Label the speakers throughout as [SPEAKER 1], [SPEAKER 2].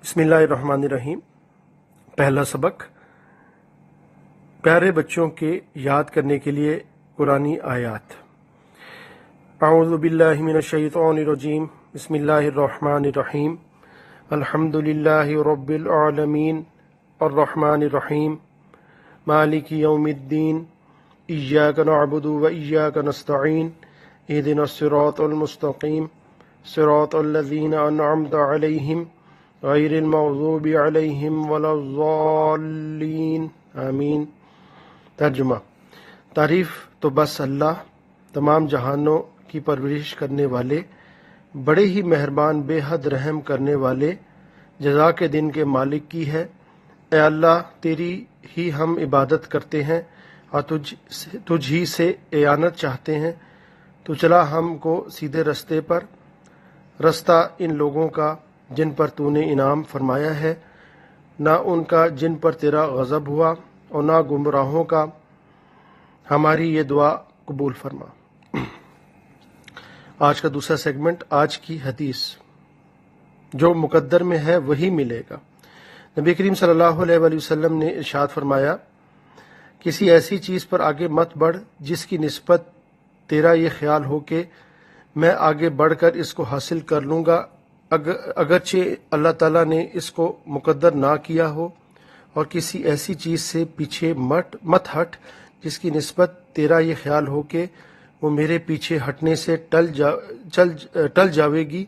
[SPEAKER 1] बिस्मिल्लाहिर्रहमानिर्रहीम। पहला सबक प्यारे बच्चों के याद करने के लिए कुरानी आयात। अऊज़ु बिल्लाहि मिनश शैतानिर रजीम। बिस्मिल्लाहिर्रहमानिर्रहीम। अल्हम्दुलिल्लाहि रब्बिल आलमीन अर्रहमानिर रहीम मालिकि यौमिद्दीन इय्याका नअबुदु व इय्याका नस्तईन इहदिनस सिरातल मुस्तकीम सिरातल लज़ीना अनअमता अलैहिम गैरिल मग़ज़ूबि अलैहिम वलज़्ज़ाल्लीन आमीन। तर्जुमा। तारीफ़ तो बस अल्लाह तमाम जहानों की परवरिश करने वाले, बड़े ही मेहरबान बेहद रहम करने वाले, जज़ा के दिन के मालिक की है। ए अल्लाह, तेरी ही हम इबादत करते हैं और तुझ ही से एयानत चाहते हैं। तो चला हमको सीधे रस्ते पर, रास्ता इन लोगों का जिन पर तूने इनाम फरमाया है, ना उनका जिन पर तेरा गज़ब हुआ, और ना गुमराहों का। हमारी ये दुआ कबूल फरमा। आज का दूसरा सेगमेंट, आज की हदीस। जो मुकद्दर में है वही मिलेगा। नबी करीम सल्लल्लाहु अलैहि वसल्लम ने इरशाद फरमाया, किसी ऐसी चीज़ पर आगे मत बढ़ जिसकी निस्बत तेरा ये ख्याल हो कि मैं आगे बढ़कर इसको हासिल कर लूँगा, अगरचे अल्लाह ताला ने इसको मुकद्दर ना किया हो। और किसी ऐसी चीज़ से पीछे मत हट जिसकी निस्बत तेरा ये ख्याल हो कि वो मेरे पीछे हटने से टल जावेगी,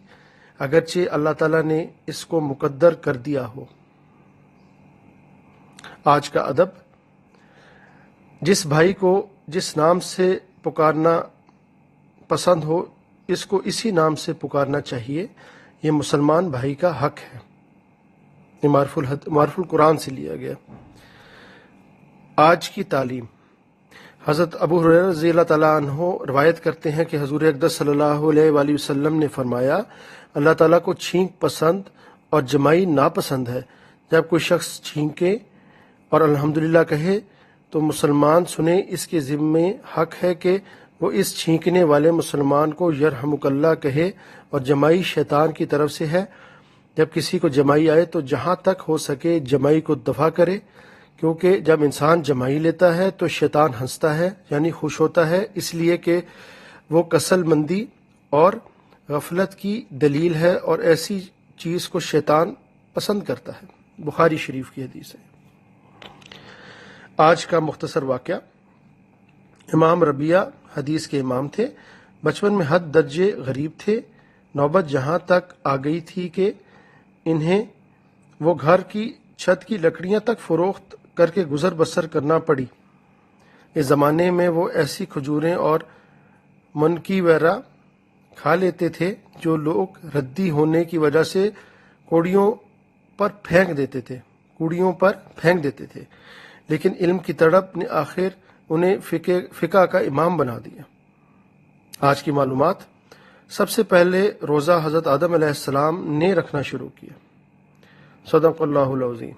[SPEAKER 1] अगरचे अल्लाह ताला ने इसको मुकद्दर कर दिया हो। आज का अदब। जिस भाई को जिस नाम से पुकारना पसंद हो, इसको इसी नाम से पुकारना चाहिए। ये मुसलमान भाई का हक है। ये मारफुल कुरान से लिया गया। आज की तालीम। हज़रत अबू हुरैरा रज़ियल्लाहु तआला अन्हु रवायत करते हैं कि हुज़ूर अक़दस सल्लल्लाहु अलैहि वसल्लम ने फरमाया, अल्लाह ताला को छींक पसंद और जमाई नापसंद है। जब कोई शख्स छींके और अल्हम्दुलिल्लाह कहे तो मुसलमान सुने, इसके ज़िम्मे हक है कि वो इस छींकने वाले मुसलमान को यरहमुकल्लाह कहे। और जमाई शैतान की तरफ से है। जब किसी को जमाई आए तो जहाँ तक हो सके जमाई को दफा करे, क्योंकि जब इंसान जमाई लेता है तो शैतान हंसता है, यानी खुश होता है, इसलिए कि वो कसलमंदी और गफलत की दलील है और ऐसी चीज़ को शैतान पसंद करता है। बुखारी शरीफ की हदीस है। आज का मुख्तसर वाक़या। इमाम रबिया हदीस के इमाम थे। बचपन में हद दर्जे गरीब थे। नौबत जहाँ तक आ गई थी कि इन्हें वो घर की छत की लकड़ियाँ तक फरोख्त करके गुजर बसर करना पड़ी। इस ज़माने में वो ऐसी खजूरें और मुनकी वगैरह खा लेते थे जो लोग रद्दी होने की वजह से कूड़ियों पर फेंक देते थे। लेकिन इल्म की तड़प ने आखिर उन्हें फ़िक़्ह का इमाम बना दिया। आज की मालूमात। सबसे पहले रोज़ा हज़रत आदम अलैहिस्सलाम ने रखना शुरू किया। सदक़ल्लाहुल अज़ीम।